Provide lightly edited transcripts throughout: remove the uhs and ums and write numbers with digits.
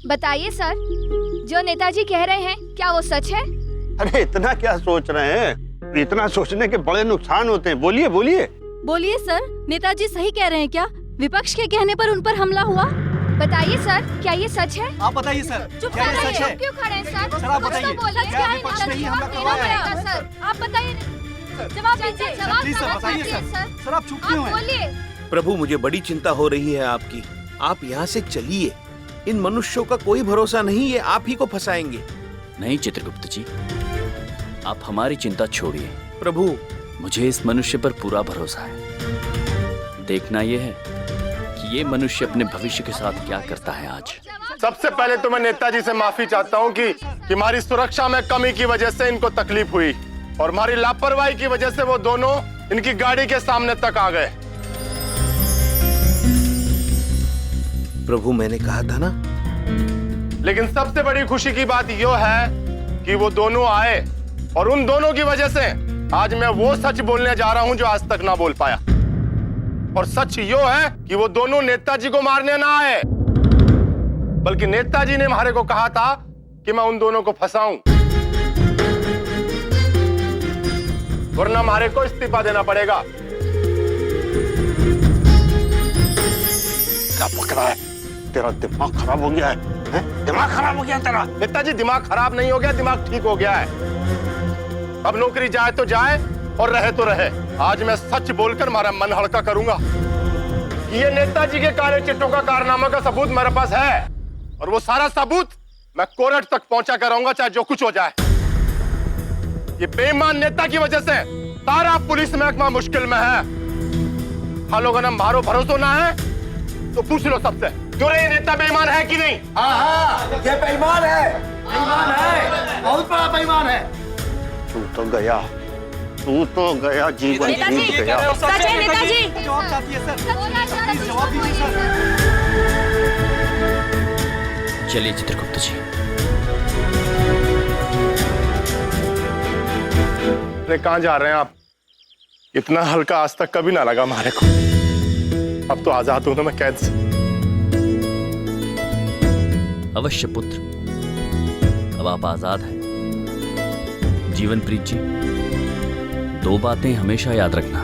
बताइए सर, जो नेताजी कह रहे हैं क्या वो सच है? अरे इतना क्या सोच रहे हैं, इतना सोचने के बड़े नुकसान होते हैं। बोलिए बोलिए। बोलिए सर, नेताजी सही कह रहे हैं क्या? विपक्ष के कहने पर उन पर हमला हुआ। बताइए सर, क्या ये सच है? आप बताइए सर, चुप क्या ये कराइए, सच है? आप क्यों खड़े हैं सर? सर, आप बताइए, क्या विपक्ष ने ही हमला करवाया है? सर, आप बताइए, जवाब दीजिए। प्लीज सर बताइए सर। सर आप चुप क्यों हैं? बोलिए। प्रभु, मुझे बड़ी चिंता हो रही है आपकी। आप यहाँ से चलिए। इन मनुष्यों का कोई भरोसा नहीं, ये आप ही को फंसाएंगे। नहीं चित्रगुप्त जी, आप हमारी चिंता छोड़िए। प्रभु, मुझे इस मनुष्य पर पूरा भरोसा है। देखना यह है कि ये मनुष्य अपने भविष्य के साथ क्या करता है आज। सबसे पहले तो मैं नेताजी से माफी चाहता हूं कि हमारी सुरक्षा में कमी की वजह से इनको तकलीफ हुई और हमारी लापरवाही की वजह से वो दोनों इनकी गाड़ी के सामने तक आ गए। प्रभु, मैंने कहा था ना। लेकिन सबसे बड़ी खुशी की बात यह है कि वो दोनों आए और उन दोनों की वजह से आज मैं वो सच बोलने जा रहा हूं जो आज तक ना बोल पाया। और सच यो है कि वो दोनों नेताजी को मारने ना आए, बल्कि नेताजी ने हमारे को कहा था कि मैं उन दोनों को फंसाऊं, वरना हमारे को इस्तीफा देना पड़ेगा। क्या पकड़ा है? तेरा दिमाग खराब हो गया है, हैं? दिमाग खराब हो गया तेरा? नेताजी, दिमाग खराब नहीं हो गया, दिमाग ठीक हो गया है। अब नौकरी जाए तो जाए और रहे तो रहे। आज मैं सच बोलकर हमारा मन हल्का करूंगा। ये नेताजी के काले चिट्ठों का कारनामा का सबूत मेरे पास है और वो सारा सबूत मैं कोर्ट तक पहुंचा कर रहूंगा, चाहे जो कुछ हो जाए। ये बेईमान नेता की वजह से सारा पुलिस महकमा मुश्किल में है। हाँ लोगों ने मारो भरोसा ना है तो पूछ लो सबसे, क्यों ये नेता बेईमान है कि नहीं? हाँ, ये बेईमान है, बेईमान है, बहुत बड़ा बेईमान है। तू तो गया, तू तो गया, जीवन जीत गया। सच है नेताजी। जवाब चाहती है सर, प्लीज जवाब दीजिए सर। चलिए चित्रगुप्त जी। अरे कहां जा रहे हैं आप? इतना हल्का आज तक कभी ना लगा हमारे को। अब तो आजाद हूं ना मैं कैद से। अवश्य पुत्र, अब आप आजाद हैं। जीवन प्रीत जी, दो बातें हमेशा याद रखना।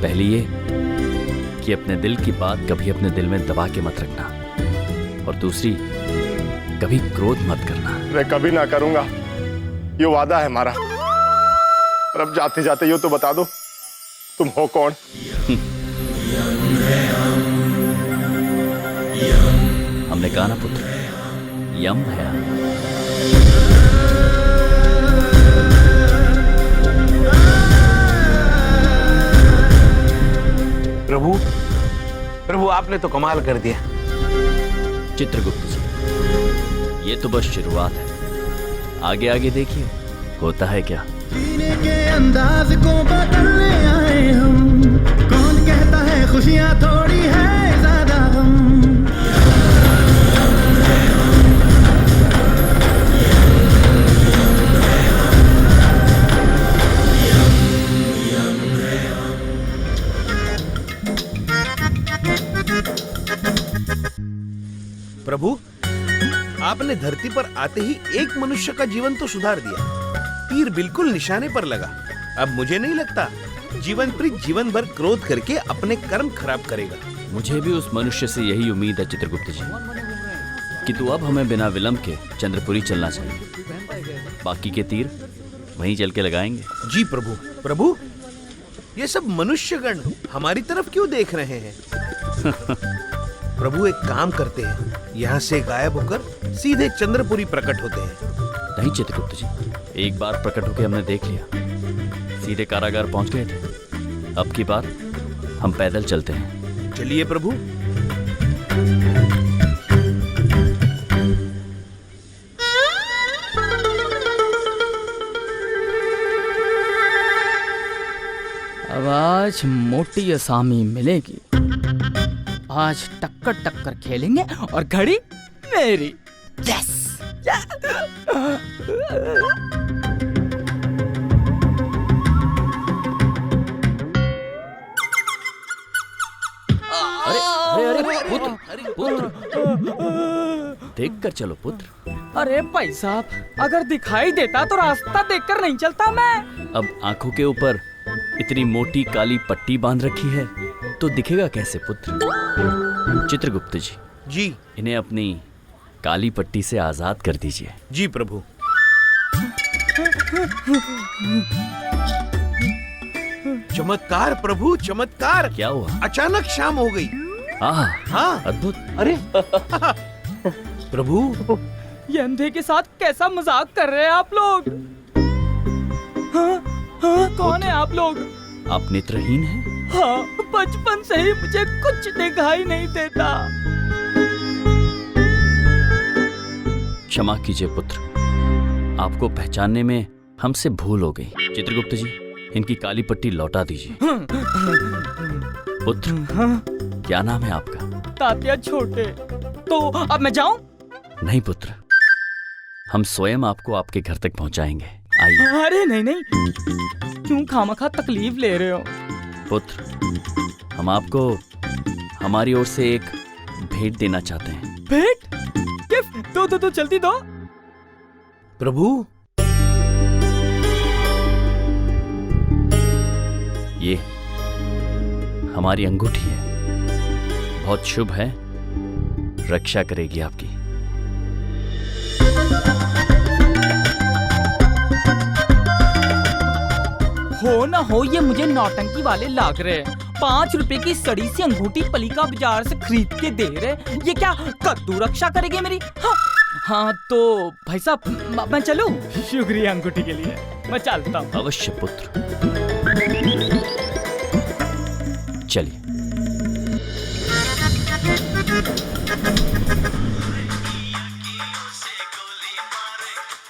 पहली ये कि अपने दिल की बात कभी अपने दिल में दबा के मत रखना, और दूसरी, कभी क्रोध मत करना। मैं कभी ना करूंगा, ये वादा है हमारा। और अब जाते जाते यो तो बता दो, तुम हो कौन? हमने कहा ना पुत्र, यम है हम। प्रभु, प्रभु आपने तो कमाल कर दिया। चित्रगुप्त जी, ये तो बस शुरुआत है। आगे आगे देखिए होता है क्या। जीने के अंदाज को बदलने आए हम, कौन कहता है खुशियां थोड़ी है ज्यादा हम। प्रभु, आपने धरती पर आते ही एक मनुष्य का जीवन तो सुधार दिया। तीर बिल्कुल निशाने पर लगा। अब मुझे नहीं लगता जीवन प्रीत जीवन भर क्रोध करके अपने कर्म खराब करेगा। मुझे भी उस मनुष्य से यही उम्मीद है चित्रगुप्त जी, कि तू अब हमें बिना विलंब के चंद्रपुरी चलना चाहिए। बाकी के तीर वहीं चल के लगाएंगे। जी प्रभु। प्रभु, ये सब मनुष्यगण हमारी तरफ क्यों देख रहे हैं? प्रभु, एक काम करते हैं, यहाँ से गायब होकर सीधे चंद्रपुरी प्रकट होते हैं। नहीं चित्रगुप्त जी, एक बार प्रकट होकर हमने देख लिया, सीधे कारागार पहुंच गए थे। अब की बार हम पैदल चलते हैं। चलिए प्रभु। अब आज मोटी असामी मिलेगी। आज टक्कर टक्कर खेलेंगे और घड़ी मेरी। यस। अरे अरे अरे पुत्र, पुत्र। देख कर चलो पुत्र। अरे भाई साहब, अगर दिखाई देता तो रास्ता देखकर नहीं चलता मैं। अब आंखों के ऊपर इतनी मोटी काली पट्टी बांध रखी है तो दिखेगा कैसे पुत्र? चित्रगुप्त जी, जी इन्हें अपनी काली पट्टी से आजाद कर दीजिए। जी प्रभु। चमत्कार प्रभु, चमत्कार। क्या हुआ? अचानक शाम हो गई। आहा, हाँ अद्भुत। अरे प्रभु, ये अंधे के साथ कैसा मजाक कर रहे हैं आप लोग? हाँ, हाँ, कौन है आप लोग? आप नेत्रहीन हैं? हाँ, बचपन से ही मुझे कुछ दिखाई नहीं देता। क्षमा कीजिए पुत्र, आपको पहचानने में हमसे भूल हो गई। चित्रगुप्त जी, इनकी काली पट्टी लौटा दीजिए। पुत्र, क्या नाम है आपका? तात्या छोटे। तो अब मैं जाऊं? नहीं पुत्र, हम स्वयं आपको आपके घर तक पहुंचाएंगे। आइए। अरे नहीं नहीं, क्यों खामखा तकलीफ ले रहे हो? पुत्र, हम आपको हमारी ओर से एक भेंट देना चाहते हैं। भेंट? गिफ्ट? दो जल्दी दो। प्रभु, ये हमारी अंगूठी है, बहुत शुभ है, रक्षा करेगी आपकी। हो ना हो, ये मुझे नौटंकी वाले लाग रहे हैं। 5 रुपए की सड़ी सी अंगूठी पलिका बाजार से खरीद के दे रहे। ये क्या कद्दू रक्षा करेगी मेरी? हाँ, हाँ तो भाई साहब, मैं चलूं? शुक्रिया अंगूठी के लिए, मैं चलता हूँ। अवश्य पुत्र, चलिए।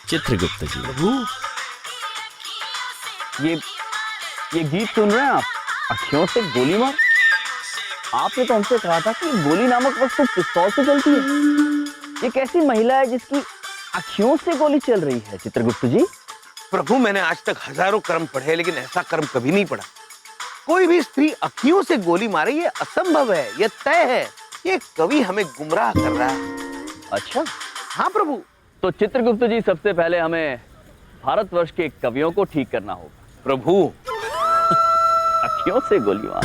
चित्रगुप्त जी, प्रभु, ये गीत सुन रहे हैं आप? अखियों से गोली मार। आपने तो हमसे कहा था कि गोली नामक वस्तु पिस्तौल से चलती है। ये कैसी महिला है जिसकी अखियों से गोली चल रही है चित्रगुप्त जी? प्रभु, मैंने आज तक हजारों कर्म पढ़े लेकिन ऐसा कर्म कभी नहीं पढ़ा। कोई भी स्त्री अखियों से गोली मारे, ये असंभव है, ये तय है। ये कवि हमें गुमराह कर रहा है। अच्छा, हाँ प्रभु। तो चित्रगुप्त जी, सबसे पहले हमें भारतवर्ष के कवियों को ठीक करना होगा। प्रभु, अखियों से गोली मार।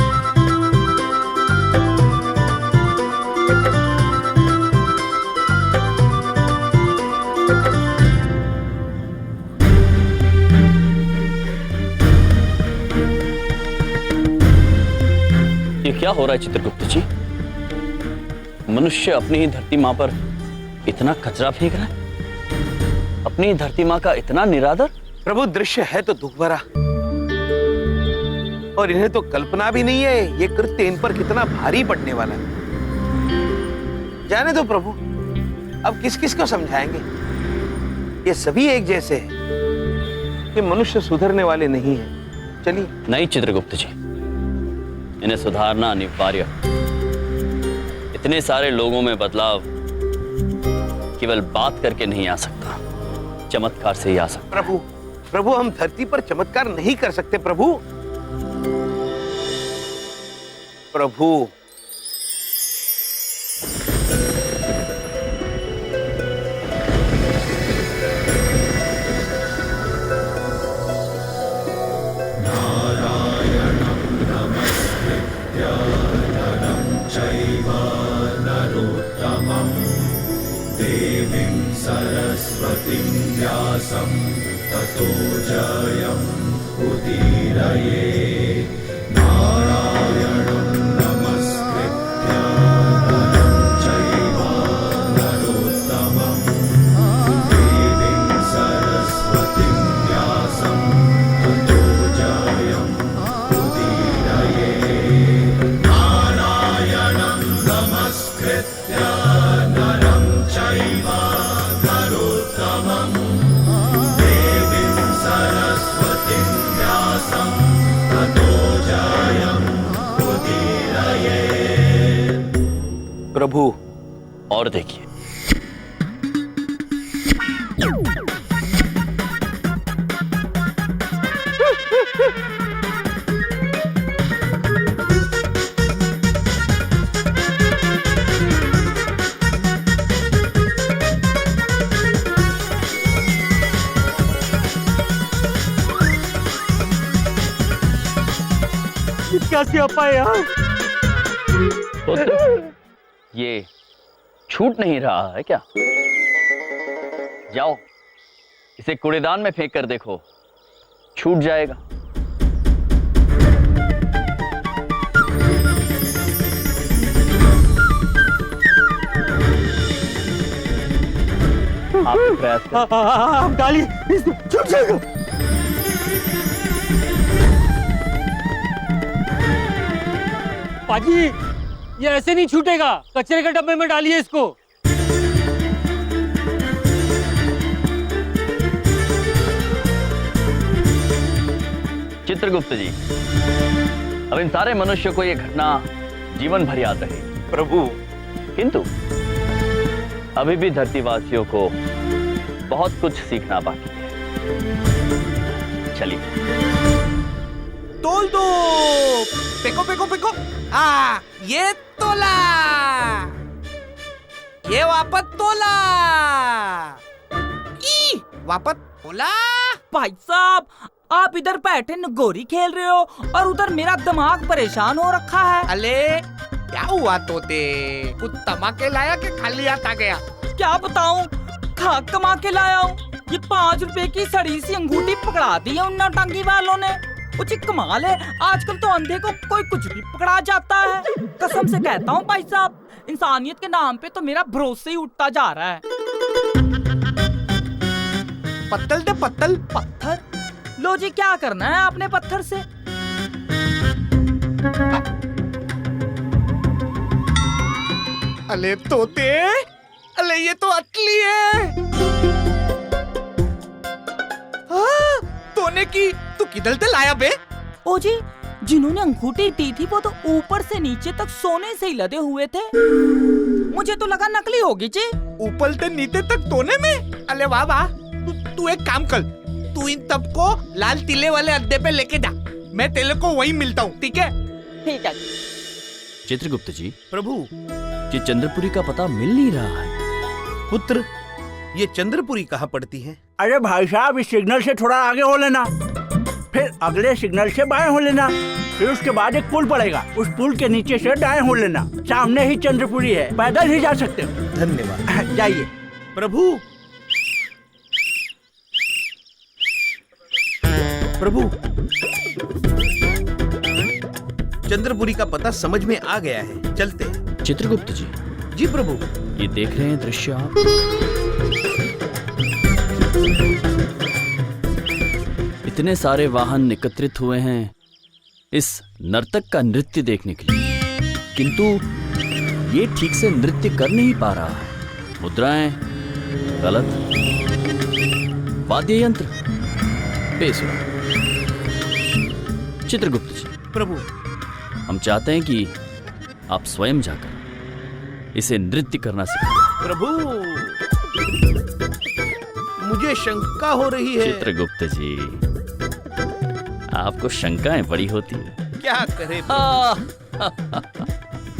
ये क्या हो रहा है चित्रगुप्त जी? मनुष्य अपनी ही धरती माँ पर इतना कचरा फेंक रहा है, अपनी धरती माँ का इतना निरादर। प्रभु, दृश्य है तो दुख भरा, और इन्हें तो कल्पना भी नहीं है ये कृत्य इन पर कितना भारी पड़ने वाला है। जाने दो प्रभु, अब किस किस को समझाएंगे? ये सभी एक जैसे हैं। ये मनुष्य सुधरने वाले नहीं हैं। चलिए। नहीं चित्रगुप्त जी, इन्हें सुधारना अनिवार्य। इतने सारे लोगों में बदलाव केवल बात करके नहीं आ सकता, चमत्कार से ही आ सकता। प्रभु, हम धरती पर चमत्कार नहीं कर सकते प्रभु। प्रभु, और देखिए। कैसे आ पाए यार? पुत्र, ये छूट नहीं रहा है क्या? जाओ, इसे कूड़ेदान में फेंक कर देखो, छूट जाएगा। आप प्रयास करें। आप डालिए, छूट जाएगा। पाजी, ये ऐसे नहीं छूटेगा, कचरे के डब्बे में डालिए इसको। चित्रगुप्त जी, अब इन सारे मनुष्यों को ये घटना जीवन भर याद रहेगी। प्रभु, किंतु अभी भी धरतीवासियों को बहुत कुछ सीखना बाकी है। चलिए। तोल दो। Phaco phaco phaco. ये तोला, ये वापस तोला, वापस तोला। भाई साहब, आप इधर बैठे नगोरी खेल रहे हो और उधर मेरा दिमाग परेशान हो रखा है। अले क्या हुआ तोते? कुछ तमाके लाया कि खाली हाथ आ गया? क्या बताऊं, खाक कमा के लाया हूँ। ये 5 रुपए की सड़ी सी अंगूठी पकड़ा दी है उन नौटंकी वालों ने। कुछ कमाल है, आजकल तो अंधे को कोई कुछ भी पकड़ा जाता है। कसम से कहता हूँ भाई साहब, इंसानियत के नाम पे तो मेरा भरोसा ही उठता जा रहा है। पत्तल दे पत्तल। पत्थर? लो जी, क्या करना है आपने पत्थर से? अले तोते, अले ये तो अटली है। तोने की तू किधर से लाया बे? ओ जी, जिन्होंने अंगूठी दी थी वो तो ऊपर से नीचे तक सोने से ही लदे हुए थे। मुझे तो लगा नकली होगी जी। ऊपर से नीचे तक तोने में? अले वाह वाह। तू एक काम कर, तू इन सबको लाल टीले वाले अड्डे पे लेके जा, मैं तेरे को वहीं मिलता हूँ, ठीक है? ठीक है। चित्रगुप्त जी, प्रभु, ये चंद्रपुरी का पता मिल नहीं रहा है। पुत्र, ये चंद्रपुरी कहाँ पड़ती है? अरे भाई साहब, इस सिग्नल से थोड़ा आगे हो लेना, फिर अगले सिग्नल से बाएं हो लेना, फिर उसके बाद एक पुल पड़ेगा, उस पुल के नीचे से दाएं हो लेना। सामने ही चंद्रपुरी है, पैदल ही जा सकते हो। धन्यवाद। जाइए। प्रभु, प्रभु, चंद्रपुरी का पता समझ में आ गया है, चलते हैं। चित्रगुप्त जी। जी प्रभु। ये देख रहे हैं दृश्य आप? इतने सारे वाहन एकत्रित हुए हैं इस नर्तक का नृत्य देखने के लिए, किंतु ये ठीक से नृत्य कर नहीं पा रहा है। मुद्राएं गलत, वाद्य यंत्र बेसुरा। चित्रगुप्त जी, प्रभु, हम चाहते हैं कि आप स्वयं जाकर इसे नृत्य करना सिखाएं। प्रभु, मुझे शंका हो रही है। चित्रगुप्त जी, आपको शंकाएं बड़ी होती है। क्या करे?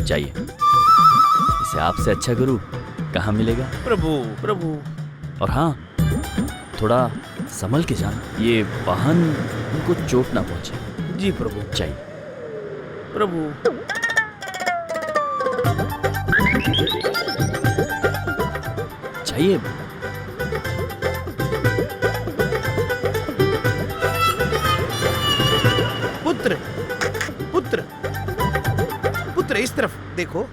जाइए, इसे आपसे अच्छा गुरु कहाँ मिलेगा? प्रभु, प्रभु। और हाँ, थोड़ा संभल के जाना, ये वाहन उनको चोट ना पहुंचे। जी प्रभु। जाइए। प्रभु, जाइए। पुत्र, पुत्र, पुत्र, इस तरफ देखो।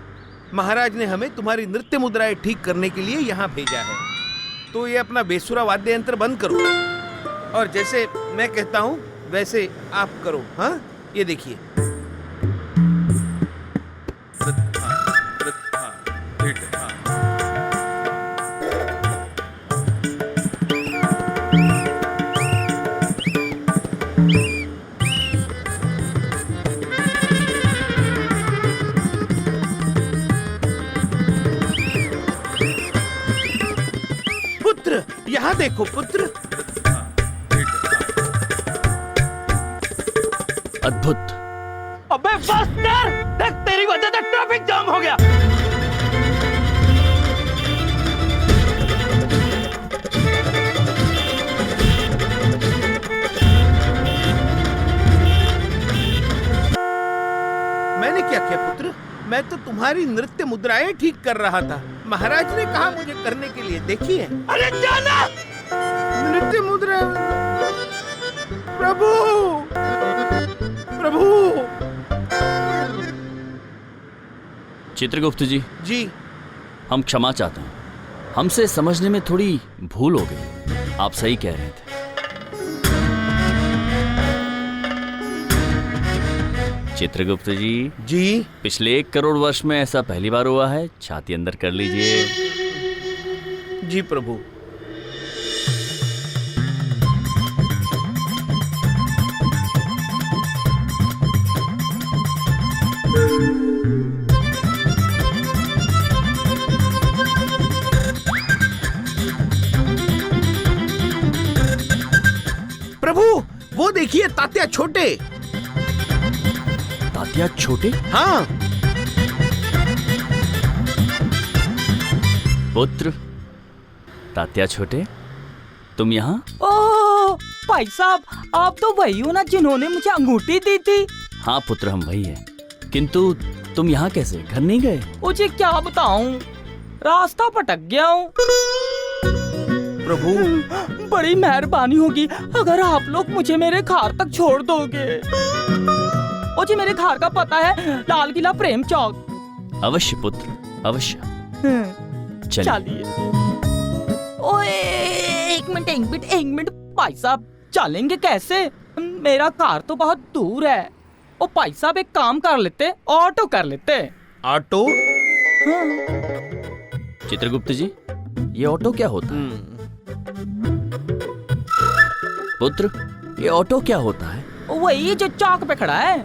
महाराज ने हमें तुम्हारी नृत्य मुद्राएं ठीक करने के लिए यहाँ भेजा है, तो ये अपना बेसुरा वाद्य यंत्र बंद करो और जैसे मैं कहता हूँ वैसे आप करो। हाँ, ये देखिए। पुत्र, यहाँ देखो पुत्र। अद्भुत। अबे बस यार, देख तेरी वजह से ट्रैफिक जाम हो गया। मैं तो तुम्हारी नृत्य मुद्राएं ठीक कर रहा था। महाराज ने कहा मुझे करने के लिए। देखिए। अरे जाना। नृत्य मुद्रा। प्रभु, प्रभु। चित्रगुप्त जी, जी। हम क्षमा चाहते हैं, हमसे समझने में थोड़ी भूल हो गई। आप सही कह रहे थे। चित्रगुप्त जी, जी। पिछले 1 करोड़ वर्ष में ऐसा पहली बार हुआ है। छाती अंदर कर लीजिए। जी प्रभु। प्रभु, वो देखिए तात्या छोटे। तात्या छोटे? हाँ। पुत्र, तात्या छोटे, तुम यहाँ? ओह भाई साहब, आप तो वही हो ना जिन्होंने मुझे अंगूठी दी थी। हाँ पुत्र, हम वही हैं। किंतु तुम यहाँ कैसे? घर नहीं गए? मुझे क्या बताऊं, रास्ता भटक गया हूँ। प्रभु, बड़ी मेहरबानी होगी अगर आप लोग मुझे मेरे घर तक छोड़ दोगे। ओ जी, मेरे घर का पता है लाल किला प्रेम चौक। अवश्य पुत्र, अवश्य। चलिए। ओए एक मिनट भाई साहब, चलेंगे कैसे? मेरा घर तो बहुत दूर है। ओ भाई साहब, एक काम कर लेते, ऑटो कर लेते। ऑटो? चित्रगुप्त जी, ये ऑटो क्या होता है? पुत्र, ये ऑटो क्या होता है? वही जो चौक पे खड़ा है।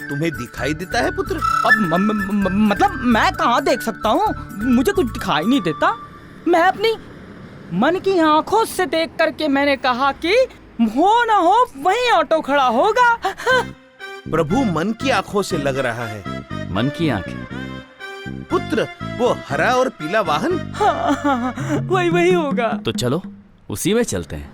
तुम्हें दिखाई देता है पुत्र? अब मतलब मैं कहाँ देख सकता हूँ? मुझे कुछ दिखाई नहीं देता। मैं अपनी मन की आंखों से देख करके मैंने कहा कि हो ना हो वहीं ऑटो खड़ा होगा। प्रभु, मन की आंखों से लग रहा है। मन की आंखें? पुत्र, वो हरा और पीला वाहन? हाँ, वही होगा। तो चलो उसी में चलते हैं।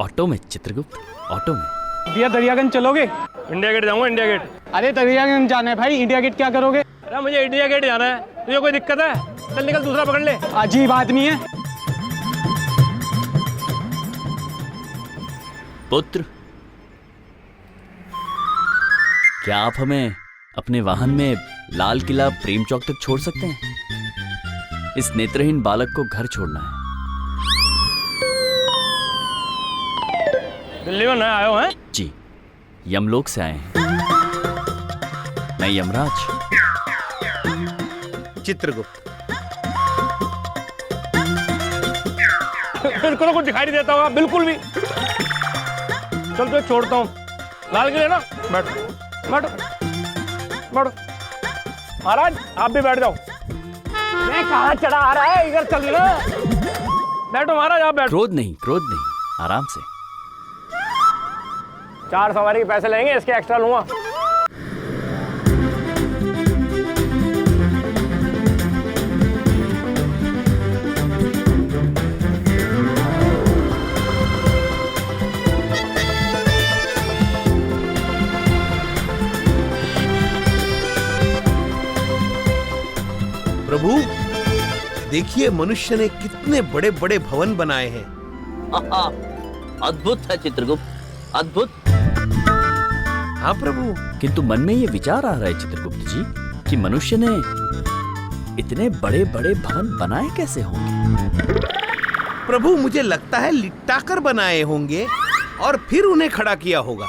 ऑटो में चित्रगुप्त, ऑटो में। भैया दरियागंज चलोगे? इंडिया गेट जाऊंगा, इंडिया गेट। अरे दरियागंज जाना है भाई, इंडिया गेट क्या करोगे? अरे मुझे इंडिया गेट जाना है। तुझे कोई दिक्कत है? चल निकल, दूसरा पकड़ ले। अजीब आदमी है। पुत्र, क्या आप हमें अपने वाहन में लाल किला प्रेम चौक तक छोड़ सकते हैं? इस नेत्रहीन बालक को घर छोड़ना है। दिल्ली में नया आए हो हैं? जी, यमलोक से आए हैं। मैं यमराज। चित्रगुप्त। बिल्कुल कुछ दिखाई नहीं देता होगा, बिल्कुल भी। चल तो छोड़ता हूँ। लाल किले ना, बैठो बैठो बैठो। महाराज आप भी बैठ जाओ। मैं कहाँ चढ़ा आ रहा है, इधर चल ना। बैठो महाराज, आप बैठो। क्रोध नहीं, क्रोध नहीं, आराम से। 4 सवारी के पैसे लेंगे, इसके एक्स्ट्रा लूंगा। प्रभु, देखिए मनुष्य ने कितने बड़े बड़े भवन बनाए हैं। अद्भुत है चित्रगुप्त, अद्भुत। हाँ प्रभु। किंतु मन में ये विचार आ रहा है चित्रगुप्त जी कि मनुष्य ने इतने बड़े बड़े भवन बनाए कैसे होंगे? प्रभु, मुझे लगता है लिट्टाकर बनाए होंगे और फिर उन्हें खड़ा किया होगा।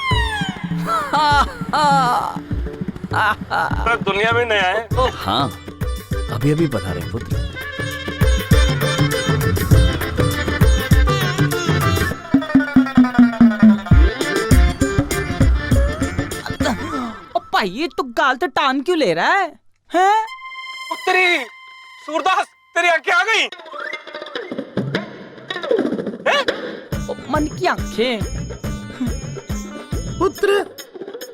दुनिया में नया है। हाँ, अभी अभी बता रहे पुत्र। भाई तू गाल तो टान क्यों ले रहा है? हैं? तेरी सूरदास, तेरी आंखें आ गई। मन की आंखें। पुत्र,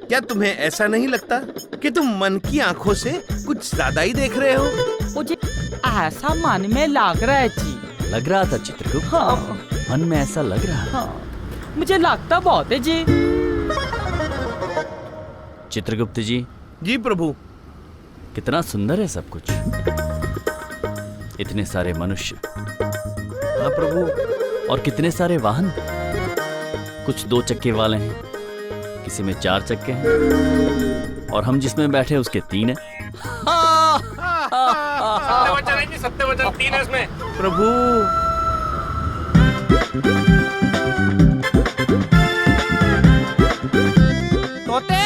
क्या तुम्हें ऐसा नहीं लगता कि तुम मन की आंखों से कुछ ज्यादा ही देख रहे हो? मुझे ऐसा मन में लग रहा है जी। लग रहा था चित्रगुप्त? हाँ। मन में ऐसा लग रहा है। हाँ। मुझे लगता बहुत है जी। चित्रगुप्त जी, जी प्रभु। कितना सुंदर है सब कुछ। इतने सारे मनुष्य। हाँ प्रभु। और कितने सारे वाहन। कुछ 2 चक्के वाले हैं, किसी में 4 चक्के हैं, और हम जिसमें बैठे उसके 3 हैं। सत्यवचन है जी, सत्यवचन 3 है इसमें। प्रभु। तोते,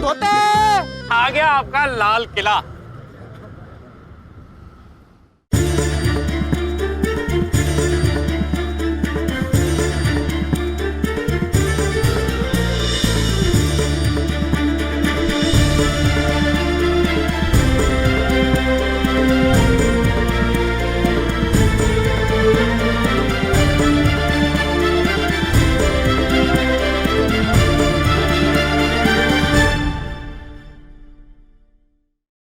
तोते, आ गया आपका लाल किला।